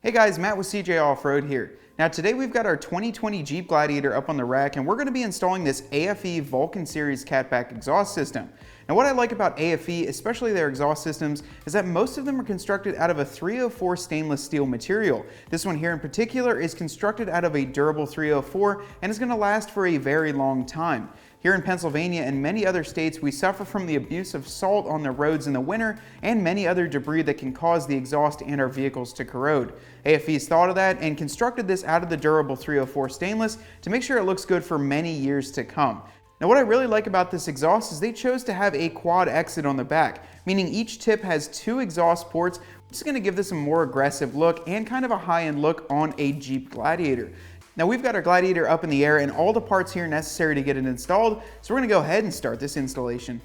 Hey guys, Matt with CJ Off-Road here. Now today we've got our 2020 Jeep Gladiator up on the rack and we're going to be installing this aFe Vulcan Series catback exhaust system. Now what I like about aFe, especially their exhaust systems, is that most of them are constructed out of a 304 stainless steel material. This one here in particular is constructed out of a durable 304 and is going to last for a very long time. Here in Pennsylvania and many other states, we suffer from the abuse of salt on the roads in the winter and many other debris that can cause the exhaust and our vehicles to corrode. aFe's thought of that and constructed this out of the durable 304 stainless to make sure it looks good for many years to come. Now what I really like about this exhaust is they chose to have a quad exit on the back, meaning each tip has two exhaust ports, which is going to give this a more aggressive look and kind of a high-end look on a Jeep Gladiator. Now we've got our Gladiator up in the air and all the parts here necessary to get it installed, so we're going to go ahead and start this installation.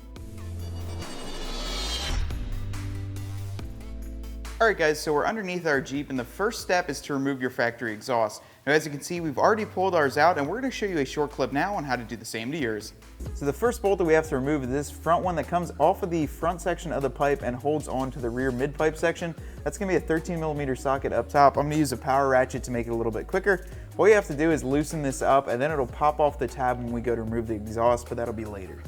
Alright guys, so we're underneath our Jeep and the first step is to remove your factory exhaust. Now as you can see, we've already pulled ours out and we're going to show you a short clip now on how to do the same to yours. So the first bolt that we have to remove is this front one that comes off of the front section of the pipe and holds on to the rear mid-pipe section. That's going to be a 13mm socket up top. I'm going to use a power ratchet to make it a little bit quicker. All you have to do is loosen this up and then it'll pop off the tab when we go to remove the exhaust, but that'll be later.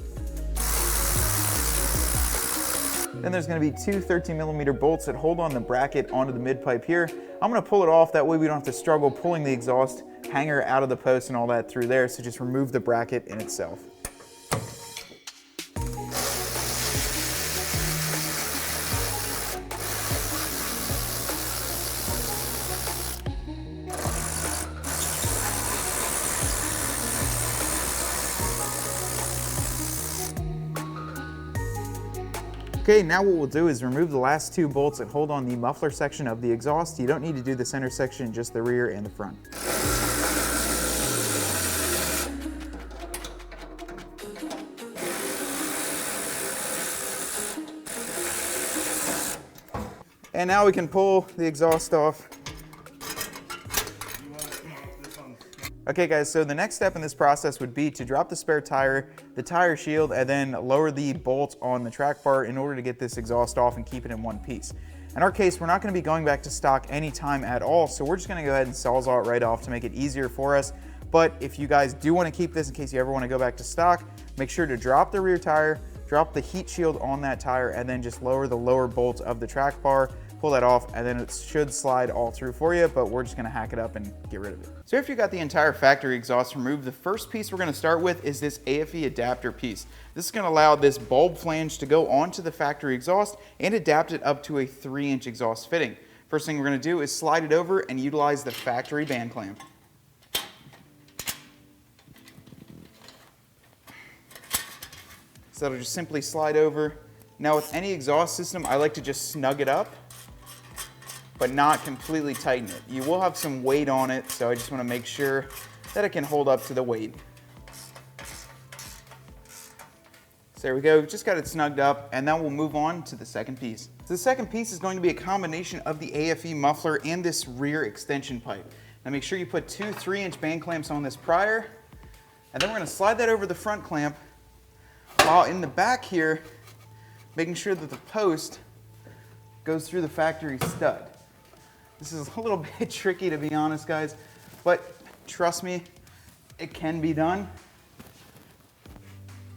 Then there's going to be two 13mm bolts that hold on the bracket onto the mid-pipe here. I'm going to pull it off, that way we don't have to struggle pulling the exhaust hanger out of the post and all that through there, so just remove the bracket in itself. Okay, now what we'll do is remove the last two bolts that hold on the muffler section of the exhaust. You don't need to do the center section, just the rear and the front. And now we can pull the exhaust off. Okay guys, so the next step in this process would be to drop the spare tire, the tire shield, and then lower the bolt on the track bar in order to get this exhaust off and keep it in one piece. In our case, we're not going to be going back to stock anytime at all, so we're just going to go ahead and sawzall it right off to make it easier for us. But if you guys do want to keep this in case you ever want to go back to stock, make sure to drop the rear tire, drop the heat shield on that tire, and then just lower the lower bolt of the track bar. Pull that off and then it should slide all through for you, but we're just going to hack it up and get rid of it. So if you got the entire factory exhaust removed, the first piece we're going to start with is this aFe adapter piece. This is going to allow this bulb flange to go onto the factory exhaust and adapt it up to a 3-inch exhaust fitting. First thing we're going to do is slide it over and utilize the factory band clamp. So that'll just simply slide over. Now with any exhaust system, I like to just snug it up, but not completely tighten it. You will have some weight on it, so I just want to make sure that it can hold up to the weight. So there we go, just got it snugged up, and now we'll move on to the second piece. So the second piece is going to be a combination of the aFe muffler and this rear extension pipe. Now make sure you put two 3-inch band clamps on this prior, and then we're going to slide that over the front clamp, while in the back here, making sure that the post goes through the factory stud. This is a little bit tricky, to be honest, guys, but trust me, it can be done.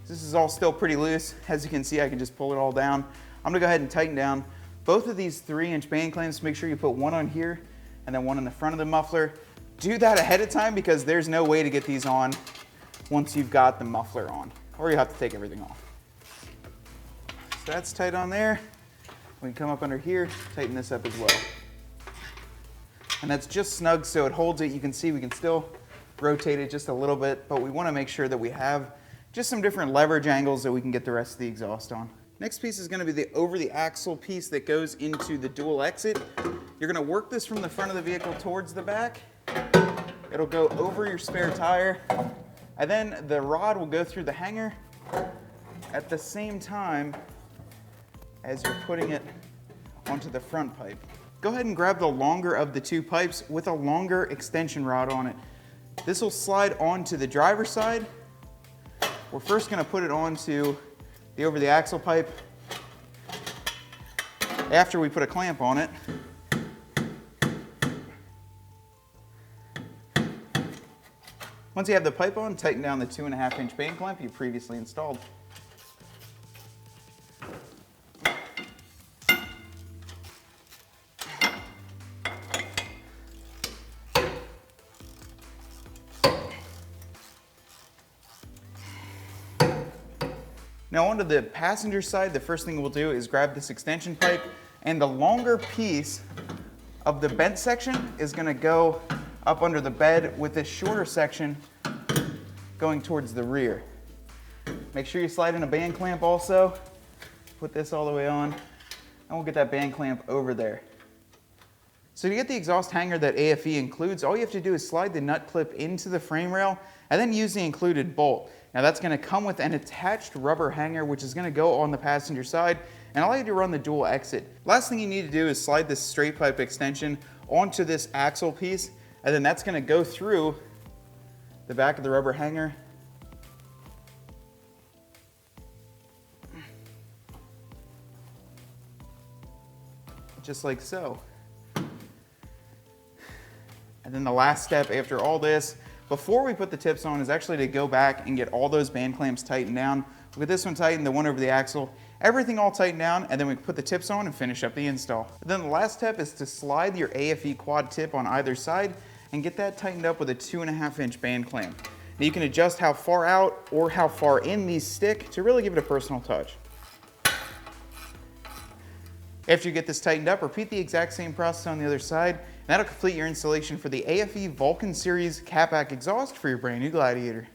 This is all still pretty loose. As you can see, I can just pull it all down. I'm gonna go ahead and tighten down both of these 3-inch band clamps. Make sure you put one on here and then one in the front of the muffler. Do that ahead of time because there's no way to get these on once you've got the muffler on, or you have to take everything off. So that's tight on there. We can come up under here, tighten this up as well. And that's just snug so it holds it. You can see we can still rotate it just a little bit, but we want to make sure that we have just some different leverage angles that we can get the rest of the exhaust on. Next piece is going to be the over the axle piece that goes into the dual exit. You're going to work this from the front of the vehicle towards the back. It'll go over your spare tire, and then the rod will go through the hanger at the same time as you're putting it onto the front pipe. Go ahead and grab the longer of the two pipes with a longer extension rod on it. This will slide onto the driver's side. We're first going to put it onto the over the axle pipe after we put a clamp on it. Once you have the pipe on, tighten down the 2.5-inch band clamp you previously installed. Now onto the passenger side, the first thing we'll do is grab this extension pipe, and the longer piece of the bent section is gonna go up under the bed with this shorter section going towards the rear. Make sure you slide in a band clamp also. Put this all the way on, and we'll get that band clamp over there. So to get the exhaust hanger that aFe includes, all you have to do is slide the nut clip into the frame rail and then use the included bolt. Now that's going to come with an attached rubber hanger which is going to go on the passenger side and allow you to run the dual exit. Last thing you need to do is slide this straight pipe extension onto this axle piece, and then that's going to go through the back of the rubber hanger. Just like so. And then the last step after all this, before we put the tips on, is actually to go back and get all those band clamps tightened down. We'll get this one tightened, the one over the axle, everything all tightened down, and then we put the tips on and finish up the install. And then the last step is to slide your aFe quad tip on either side and get that tightened up with a 2.5-inch band clamp. Now you can adjust how far out or how far in these stick to really give it a personal touch. After you get this tightened up, repeat the exact same process on the other side, and that'll complete your installation for the aFe Vulcon Series catback exhaust for your brand new Gladiator.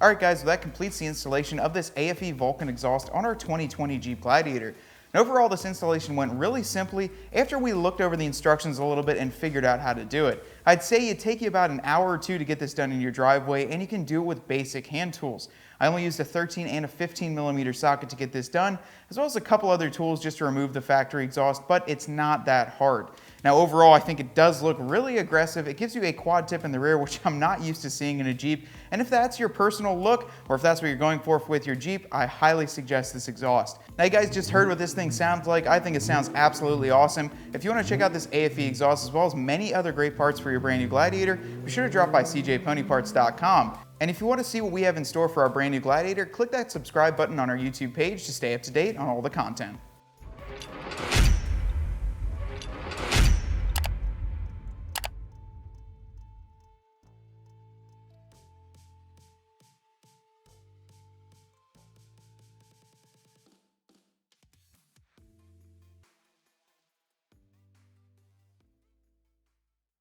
Alright guys, well that completes the installation of this aFe Vulcon exhaust on our 2020 Jeep Gladiator. And overall this installation went really simply after we looked over the instructions a little bit and figured out how to do it. I'd say it'd take you about an hour or two to get this done in your driveway, and you can do it with basic hand tools. I only used a 13 and a 15mm socket to get this done, as well as a couple other tools just to remove the factory exhaust, but it's not that hard. Now overall, I think it does look really aggressive. It gives you a quad tip in the rear, which I'm not used to seeing in a Jeep. And if that's your personal look, or if that's what you're going for with your Jeep, I highly suggest this exhaust. Now you guys just heard what this thing sounds like. I think it sounds absolutely awesome. If you want to check out this aFe exhaust, as well as many other great parts for your brand new Gladiator, be sure to drop by cjponyparts.com. And if you want to see what we have in store for our brand new Gladiator, click that subscribe button on our YouTube page to stay up to date on all the content.